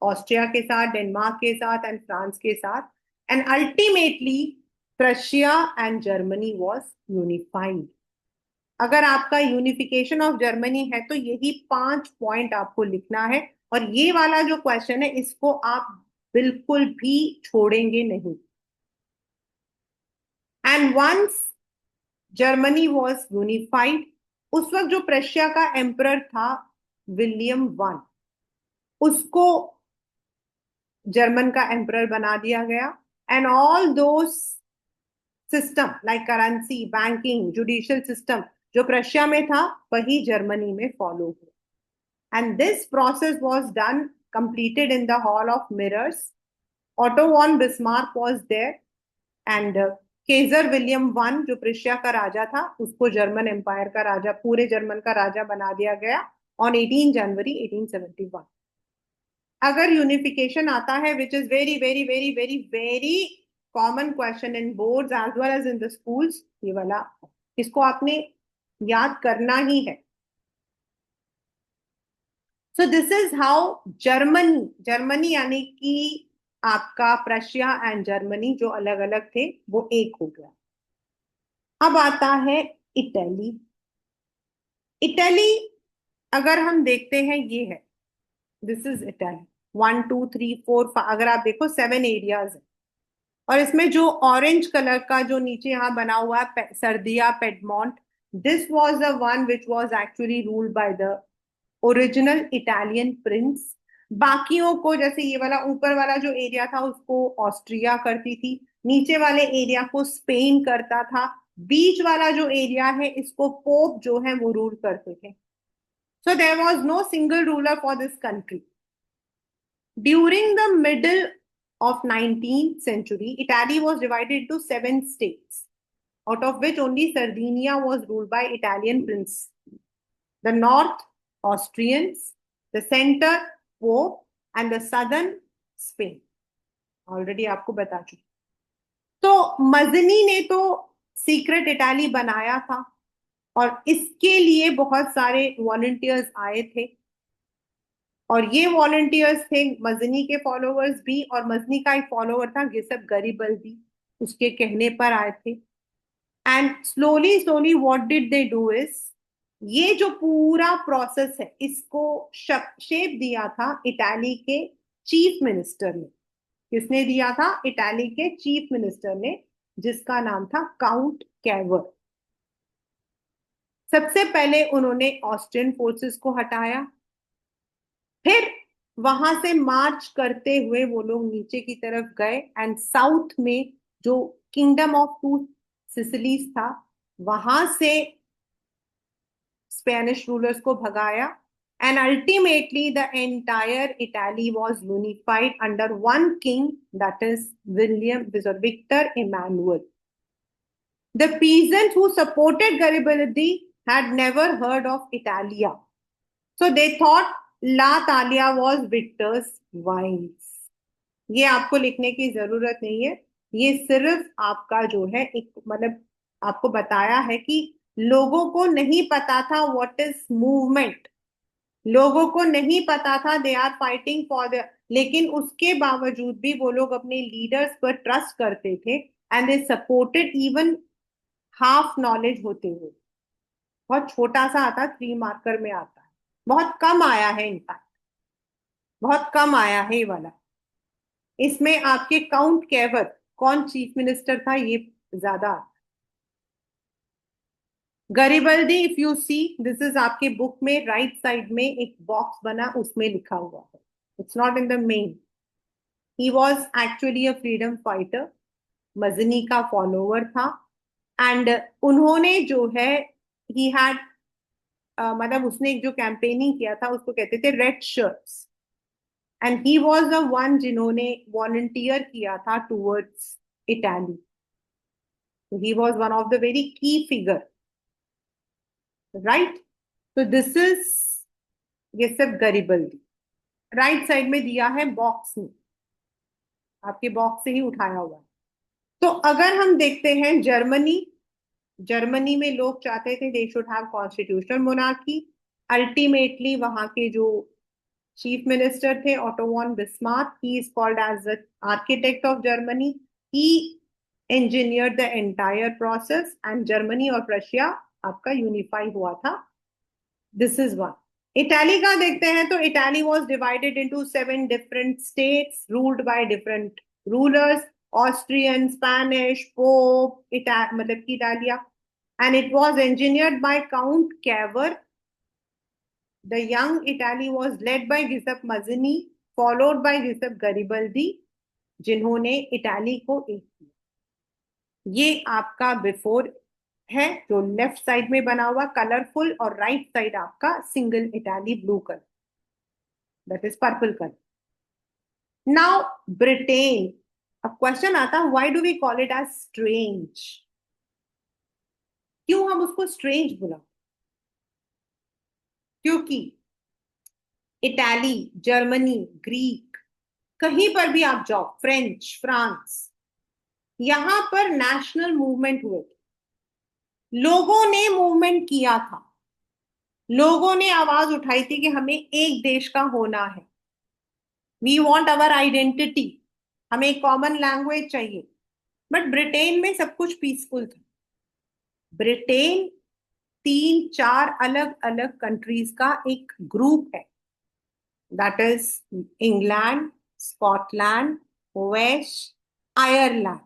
Austria के साथ, डेनमार्क के साथ एंड फ्रांस के साथ। And ultimately Prussia and Germany was unified. अगर आपका यूनिफिकेशन ऑफ जर्मनी है तो यही 5 पॉइंट आपको लिखना है, और ये वाला जो क्वेश्चन है इसको आप बिल्कुल भी छोड़ेंगे नहीं। And once Germany was unified, उस वक्त जो प्रशिया का एम्परर था विलियम वन, उसको जर्मन का एम्परर बना दिया गया। And all those system like currency, banking, judicial system जो प्रशिया में था वही जर्मनी में फॉलो हुआ। And this process was done, completed in the hall of mirrors. Otto von Bismarck was there and Kaiser William one जो प्रशिया का राजा था, उसको जर्मन एम्पायर का राजा, पूरे जर्मन का राजा बना दिया गया ऑन 18 जनवरी 1871। अगर यूनिफिकेशन आता है, which is very very very very very common question in boards as well as in the schools, ये वाला इसको आपने याद करना ही है। So this is how Germany यानी कि आपका प्रशिया एंड जर्मनी जो अलग अलग थे वो एक हो गया। अब आता है इटली। इटली अगर हम देखते हैं, ये है, दिस इज इटली। 1 2 3 4 5, अगर आप देखो 7 एरियाज है, और इसमें जो ऑरेंज कलर का जो नीचे यहाँ बना हुआ है Sardinia Piedmont, this was the one which was actually ruled by the original Italian prince. बाकियों को, जैसे ये वाला ऊपर वाला जो एरिया था उसको ऑस्ट्रिया करती थी, नीचे वाले एरिया को स्पेन करता था, बीच वाला जो एरिया है इसको पोप जो है वो रूल करते थे। So there was no single ruler for this country. During the middle of 19th century, Italy was divided into 7 states, out of which only Sardinia was ruled by Italian prince. The north, Austrians, the center, Pope, and the southern, Spain. Already आपको बता चुकी। तो मजनी ने तो सीक्रेट इटाली बनाया था, और इसके लिए बहुत सारे वॉलंटियर्स आए थे, और ये वॉलंटियर्स थे मजनी के फॉलोअर्स भी, और मजनी का एक फॉलोअर था गिसप गरीबल्दी, उसके कहने पर आए थे। And slowly slowly what did they do is, ये जो पूरा प्रोसेस है इसको शेप दिया था इटाली के चीफ मिनिस्टर ने। किसने दिया था? इटाली के चीफ मिनिस्टर ने, जिसका नाम था काउंट कैवर। सबसे पहले उन्होंने ऑस्ट्रियन फोर्सेस को हटाया, फिर वहां से मार्च करते हुए वो लोग नीचे की तरफ गए, एंड साउथ में जो किंगडम ऑफ टू सिसिलीज था वहां से स्पेनिश रूलर्स को भगाया, and ultimately the entire Italy was unified under one king, that is Victor Emmanuel. The peasants who supported Garibaldi had never heard of Italia. So they thought La Talia was Victor's wines. ये आपको लिखने की जरूरत नहीं है, ये सिर्फ आपका जो है एक मतलब आपको बताया है कि लोगों को नहीं पता था व्हाट इज मूवमेंट, लोगों को नहीं पता था they are fighting for the, लेकिन उसके बावजूद भी वो लोग अपने लीडर्स पर ट्रस्ट करते थे and they supported even half knowledge होते हुए। बहुत छोटा सा आता, 3 मार्कर में आता है, बहुत कम आया है, इनफैक्ट बहुत कम आया है ये वाला। इसमें आपके काउंट केवर कौन चीफ मिनिस्टर था ये ज्यादा आता है। Garibaldi, if you see this is आपके बुक में राइट साइड में एक बॉक्स बना उसमें लिखा हुआ है, it's not in the main. He was actually a freedom fighter, Mazzini का फॉलोवर था एंड उन्होंने जो है ही हैड मतलब उसने एक जो कैंपेनिंग किया था उसको कहते थे red shirts and he was the one जिन्होंने वॉलंटियर किया था towards Italy. He was one of the very की फिगर, राइट। तो दिस इज, ये सब गरिबल्दी राइट साइड में दिया है बॉक्स में, आपके बॉक्स से ही उठाया हुआ है। तो अगर हम देखते हैं जर्मनी, जर्मनी में लोग चाहते थे they should have constitutional monarchy. Ultimately वहां के जो चीफ मिनिस्टर थे Otto von Bismarck, he is called as the architect of Germany, he engineer the entire process and Germany और रशिया आपका यूनिफाई हुआ था। This is one. इटाली का देखते हैं तो Italy was divided into 7 different states ruled by different rulers, Austrian, Spanish, Pope, मतलब की Italia, and it was engineered by Count Cavour. The young Italy was led by Giuseppe Mazzini, followed by Giuseppe Garibaldi, जिन्होंने इटाली को एक किया। ये आपका बिफोर है जो लेफ्ट साइड में बना हुआ कलरफुल, और राइट साइड आपका single Italy blue colour, that is purple colour. Now Britain, अब क्वेश्चन आता है why do we call it as strange, क्यों हम उसको स्ट्रेंज बोला? क्योंकि इटाली, जर्मनी, ग्रीक, कहीं पर भी आप जाओ, फ्रेंच, फ्रांस, यहां पर नेशनल मूवमेंट हुए थे, लोगों ने मूवमेंट किया था, लोगों ने आवाज उठाई थी कि हमें एक देश का होना है, वी वॉन्ट अवर आइडेंटिटी, हमें एक कॉमन लैंग्वेज चाहिए। बट ब्रिटेन में सब कुछ पीसफुल था। ब्रिटेन 3-4 अलग अलग कंट्रीज का एक ग्रुप है, that is England, Scotland, Wales, Ireland.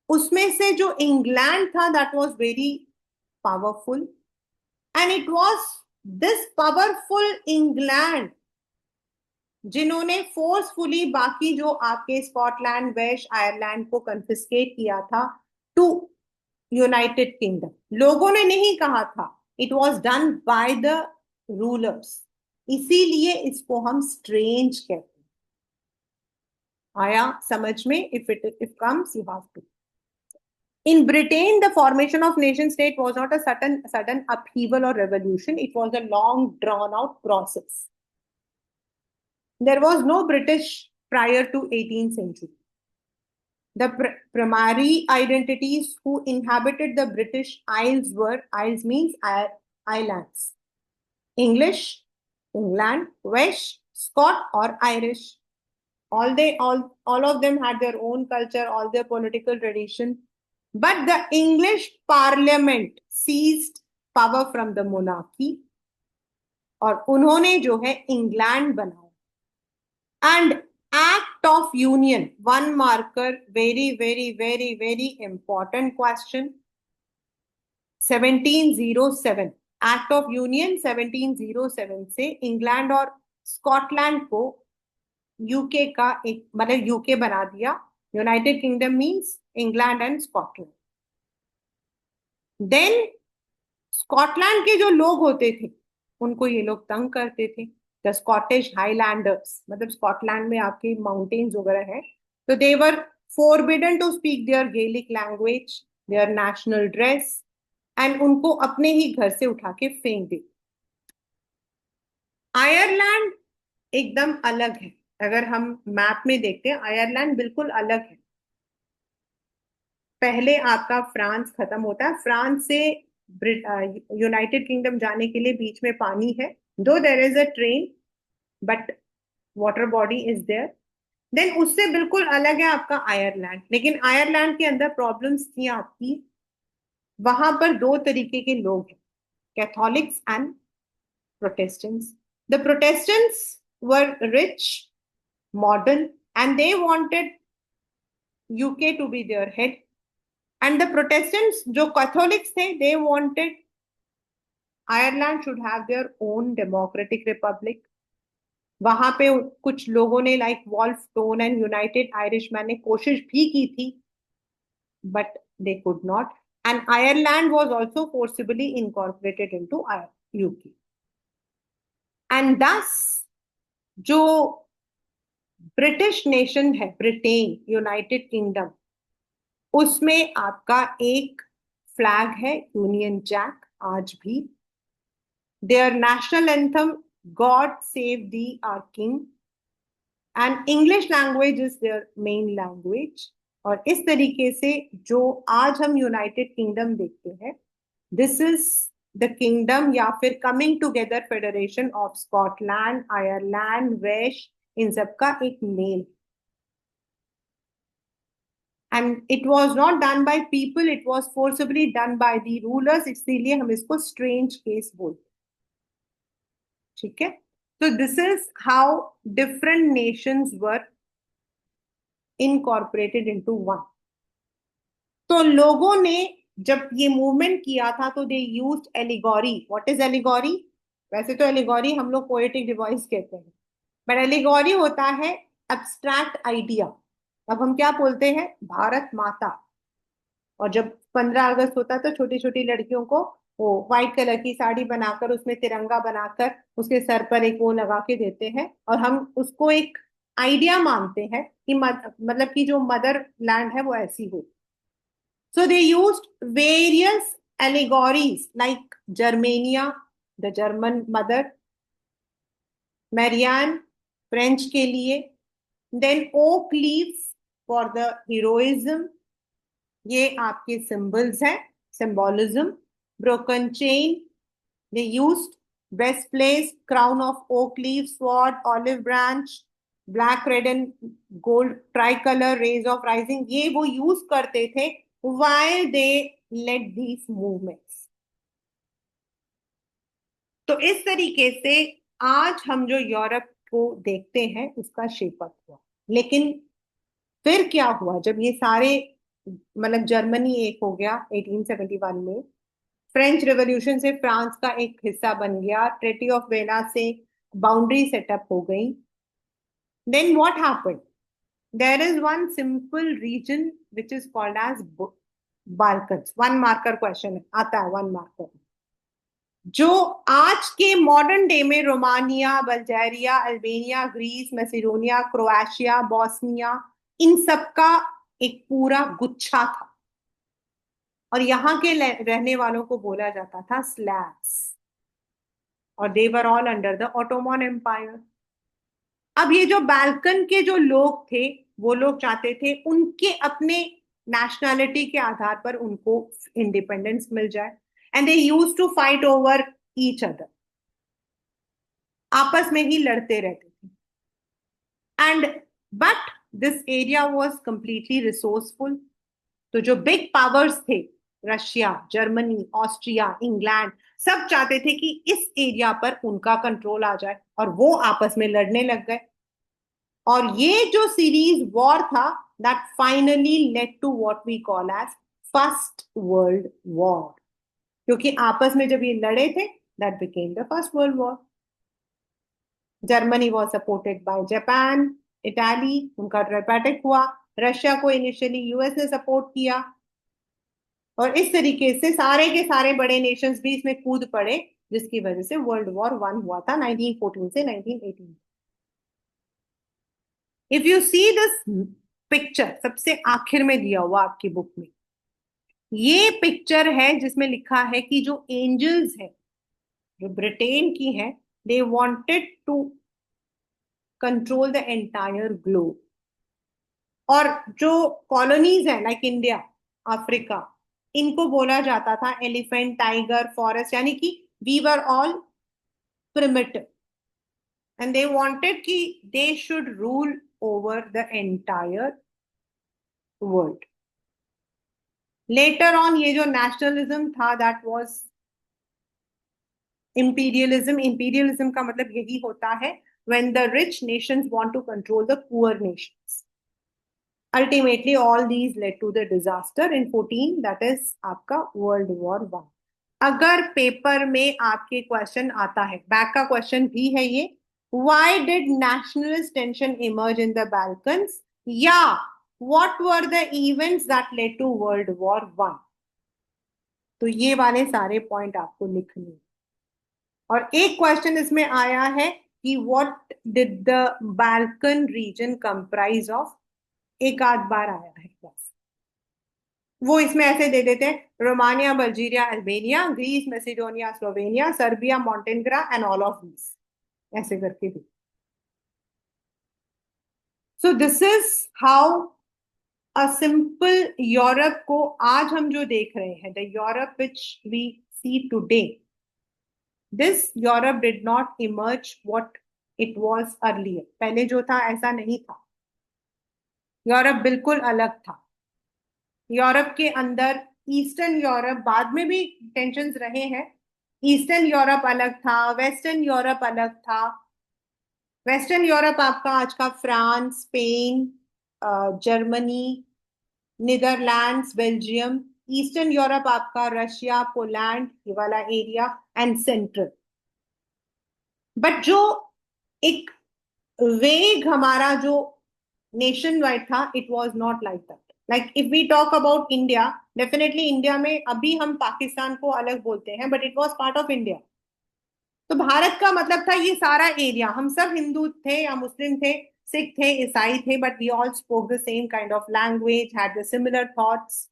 उसमें से जो इंग्लैंड था that was very powerful and it was this powerful England जिन्होंने फोर्सफुली बाकी जो आपके स्कॉटलैंड, वेल्स, आयरलैंड को कन्फिस्केट किया था टू यूनाइटेड किंगडम। लोगों ने नहीं कहा था, it was done by the rulers, इसीलिए इसको हम स्ट्रेंज कहते हैं। आया समझ में? If comes you have to. In Britain, the formation of nation state was not a sudden upheaval or revolution. It was a long drawn out process. There was no British prior to 18th century. The primary identities who inhabited the British Isles were, Isles means islands, English, England, Welsh, Scot or Irish. All of them had their own culture, all their political tradition. But the English Parliament seized power from the monarchy और उन्होंने जो है इंग्लैंड बनाया। And act of union, 1 marker, very very very very important question, 1707, act of union 1707 से इंग्लैंड और स्कॉटलैंड को यूके का एक मतलब यूके बना दिया। United Kingdom means England and Scotland. Then Scotland के जो लोग होते थे उनको ये लोग तंग करते थे, द स्कॉटिश हाईलैंडर्स, मतलब स्कॉटलैंड में आपके माउंटेन्स वगैरह है, तो they were forbidden to speak their Gaelic language, their national dress and उनको अपने ही घर से उठा के फेंक दे। आयरलैंड एकदम अलग है। अगर हम मैप में देखते हैं, आयरलैंड बिल्कुल अलग है। पहले आपका फ्रांस खत्म होता है, फ्रांस से यूनाइटेड किंगडम जाने के लिए बीच में पानी है, though there is a train, but water body is there. Then उससे बिल्कुल अलग है आपका आयरलैंड, लेकिन आयरलैंड के अंदर प्रॉब्लम्स थी आपकी। वहां पर दो तरीके के लोग हैं, Catholics and Protestants. The Protestants were rich, modern, and they wanted UK to be their head. And the Protestants जो कैथोलिक्स थे, they wanted Ireland should have their own democratic republic. वहां पे कुछ लोगों ने like Wolfe Tone and United Irishman ने कोशिश भी की थी, but they could not. And Ireland was also forcibly incorporated into UK. And thus, जो ब्रिटिश नेशन है, ब्रिटेन, यूनाइटेड किंगडम, उसमें आपका एक फ्लैग है, यूनियन जैक, आज भी। Their national anthem, God save the our king, and English language is their main language. और इस तरीके से जो आज हम यूनाइटेड किंगडम देखते हैं, दिस इज द किंगडम या फिर coming together federation of Scotland, Ireland, Welsh, इन सब का एक मेल। And it was not done by people, it was forcibly done by the rulers, इसीलिए हम इसको स्ट्रेंज केस बोलते हैं। ठीक है, तो this is how different Nations were incorporated into one. तो लोगों ने जब ये मूवमेंट किया था, तो they used allegory. What is allegory? वैसे तो एलिगोरी हम लोग पोएटिक डिवाइस कहते हैं, बट एलिगोरी होता है एब्स्ट्रैक्ट आइडिया। अब हम क्या बोलते हैं, भारत माता, और जब 15 अगस्त होता है तो छोटी छोटी लड़कियों को वो व्हाइट कलर की साड़ी बनाकर उसमें तिरंगा बनाकर उसके सर पर एक वो लगा के देते हैं, और हम उसको एक आइडिया मानते हैं कि मतलब कि जो मदर लैंड है वो ऐसी हो। So they used various allegories like Germania, the German mother, Marianne, French के लिए, then oak leaves for the heroism, ये आपके symbols हैं, symbolism, broken chain, they used best place, crown of oak leaf, sword, olive branch, black, red and gold tricolor, rays of rising, ये वो यूज करते थे while they led these movements। तो इस तरीके से आज हम जो यूरोप को देखते हैं उसका शेप अप हुआ। लेकिन फिर क्या हुआ जब ये सारे, मतलब जर्मनी एक हो गया 1871 में, फ्रेंच रेवोल्यूशन से फ्रांस का एक हिस्सा बन गया, ट्रेटी ऑफ वेना से बाउंड्री सेटअप हो गई, then what happened? There is one simple reason which is called as Balkans. One marker question आता है, वन मार्कर, जो आज के मॉडर्न डे में Romania, Bulgaria, Albania, Greece, Macedonia, Croatia, Bosnia, इन सब का एक पूरा गुच्छा था, और यहाँ के रहने वालों को बोला जाता था स्लैव्स, और they were all under the Ottoman empire. अब ये जो बाल्कन के जो लोग थे, वो लोग चाहते थे उनके अपने नेशनैलिटी के आधार पर उनको इंडिपेंडेंस मिल जाए, and they use to fight over each other, आपस में ही लड़ते रहते थे। And but this area was completely resourceful. तो जो बिग पावर्स थे, रशिया, जर्मनी, ऑस्ट्रिया, इंग्लैंड, सब चाहते थे कि इस एरिया पर उनका कंट्रोल आ जाए, और वो आपस में लड़ने लग गए। और ये जो सीरीज वॉर था, that finally led to what we call as first world war, क्योंकि आपस में जब ये लड़े थे, that became the first world war. Germany was supported by Japan, Italy, उनका ट्राइपेटिक हुआ, रशिया को इनिशियली यूएस ने सपोर्ट किया, और इस तरीके से सारे के सारे बड़े नेशंस भी इसमें कूद पड़े, जिसकी वजह से वर्ल्ड वॉर वन हुआ था 1914 से 1918। If you see this picture, सबसे आखिर में दिया हुआ आपकी बुक में, ये पिक्चर है जिसमें लिखा है कि जो एंजल्स है, जो ब्रिटेन की है, they wanted to control the entire globe. और जो कॉलोनीज है लाइक इंडिया, अफ्रीका, इनको बोला जाता था एलिफेंट, टाइगर, फॉरेस्ट, यानी कि we were all primitive and they wanted कि they should rule over the entire world. Later on ये जो नेशनलिज्म था, दैट वाज imperialism. Imperialism का मतलब यही होता है when the rich nations want to control the poor nations. Ultimately all these led to the disaster in 14, that is आपका वर्ल्ड वॉर वन। अगर पेपर में आपके क्वेश्चन आता है, बैक का क्वेश्चन भी है ये, why did nationalist tension emerge in the Balkans, या what were the events that led to world war one, तो ये वाले सारे पॉइंट आपको लिखने हैं। और एक क्वेश्चन इसमें आया है कि what did the Balkan reason comprise of, एक आध बार आया है बस। वो इसमें ऐसे दे देते हैं, Romania, Bulgaria, Albania, Greece, Macedonia, Slovenia, Serbia, Montenegro and all of these, ऐसे करके दे। So this is how a simple Europe को आज हम जो देख रहे हैं, the Europe which we see today, this Europe did not emerge what it was earlier. पहले जो था ऐसा नहीं था, यूरोप बिल्कुल अलग था। यूरोप के अंदर ईस्टर्न यूरोप, बाद में भी टेंशन्स रहे हैं, ईस्टर्न यूरोप अलग था, वेस्टर्न यूरोप अलग था। वेस्टर्न यूरोप आपका आज का France, Spain, Germany, Netherlands, Belgium. Eastern Europe आपका रशिया, पोलैंड, ये वाला एरिया एंड सेंट्रल। बट जो एक वेग हमारा जो नेशन वाइड था, it was not like that. Like if we talk about India, definitely India में अभी हम पाकिस्तान को अलग बोलते हैं, but it was part of India. तो भारत का मतलब था ये सारा एरिया, हम सब हिंदू थे या मुस्लिम थे, सिख थे, ईसाई थे, but we all spoke the same kind of language, had the similar thoughts.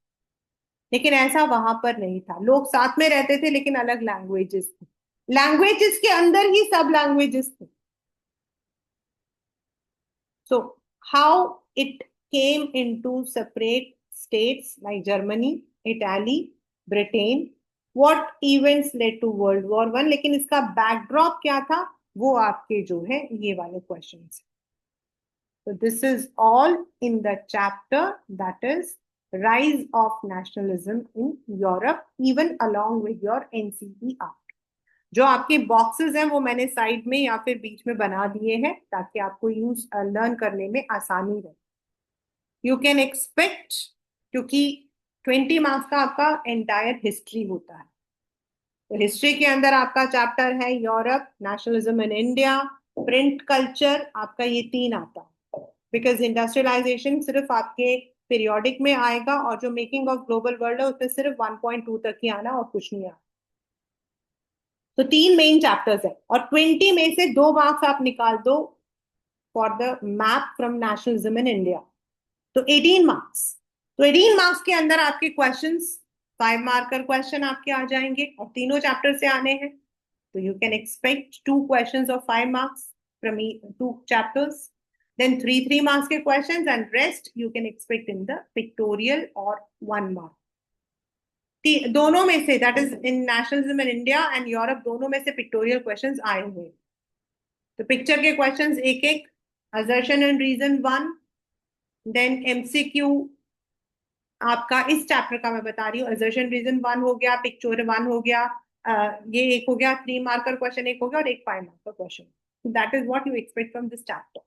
लेकिन ऐसा वहां पर नहीं था, लोग साथ में रहते थे लेकिन अलग लैंग्वेजेस थे, लैंग्वेजेस के अंदर ही सब लैंग्वेजेस थे। So, how it came into separate states like Germany, Italy, Britain, what events led to World War One, लेकिन इसका बैकड्रॉप क्या था, वो आपके जो है ये वाले questions. So this is all in the chapter, that is rise of nationalism in Europe, even along with your NCER। जो आपके बॉक्सेस हैं वो मैंने साइड में या फिर बीच में बना दिए हैं ताकि आपको यूज लर्न करने में आसानी रहे। यू कैन एक्सपेक्ट, क्योंकि 20 मार्क्स का आपका एंटायर हिस्ट्री होता है, तो हिस्ट्री के अंदर आपका चैप्टर है Europe, nationalism in India, print culture, आपका ये तीन आता है। बिकॉज इंडस्ट्रियलाइजेशन सिर्फ आपके पीरियोडिक में आएगा, और जो मेकिंग ऑफ ग्लोबल वर्ल्ड है उसमें सिर्फ 1.2 तक ही आना और कुछ नहीं आना। तो तीन मेन चैप्टर्स है, और 20 में से 2 मार्क्स आप निकाल दो for the map from nationalism in India, तो 18 मार्क्स। तो 18 मार्क्स के अंदर आपके क्वेश्चंस 5 मार्कर क्वेश्चन आपके आ जाएंगे, और तीनों चैप्टर से आने हैं। तो you can expect 2 questions of 5 marks from 2 chapters, then 3 3 marks के questions, and rest you can expect in the pictorial or 1 mark. दोनों में से, that is in nationalism in India and Europe, दोनों में से पिक्टोरियल क्वेश्चंस आए हुए। तो पिक्चर के क्वेश्चंस एक एक, assertion and reason one, then MCQ आपका इस चैप्टर का मैं बता रही हूँ, असर्शन रीजन वन हो गया, पिक्चर वन हो गया, ये एक हो गया, 3 मार्कर क्वेश्चन एक हो गया, और एक 5 marker question. That is what you expect from this chapter,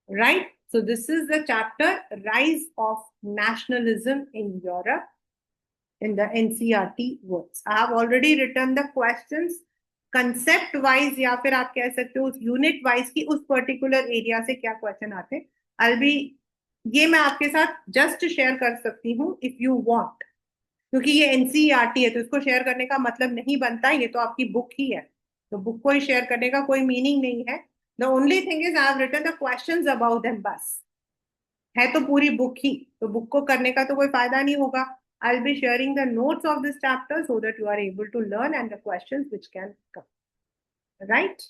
right? So this is the chapter rise of nationalism in Europe in the NCERT words. I have already written the questions concept wise, या फिर आप कह सकते हो यूनिट वाइज की उस पर्टिकुलर एरिया से क्या क्वेश्चन आते हैं। I'll be, ये मैं आपके साथ जस्ट शेयर कर सकती हूँ इफ यू वांट, क्योंकि ये एनसीईआरटी है तो इसको शेयर करने का मतलब नहीं बनता, ये तो आपकी बुक ही है, तो बुक को ही शेयर करने का कोई मीनिंग नहीं है। The only thing is I have written the questions about them, बस है तो पूरी बुक ही, तो बुक को करने का तो कोई फायदा नहीं होगा। I'll be sharing the notes of this chapter so that you are able to learn and the questions which can come. Right?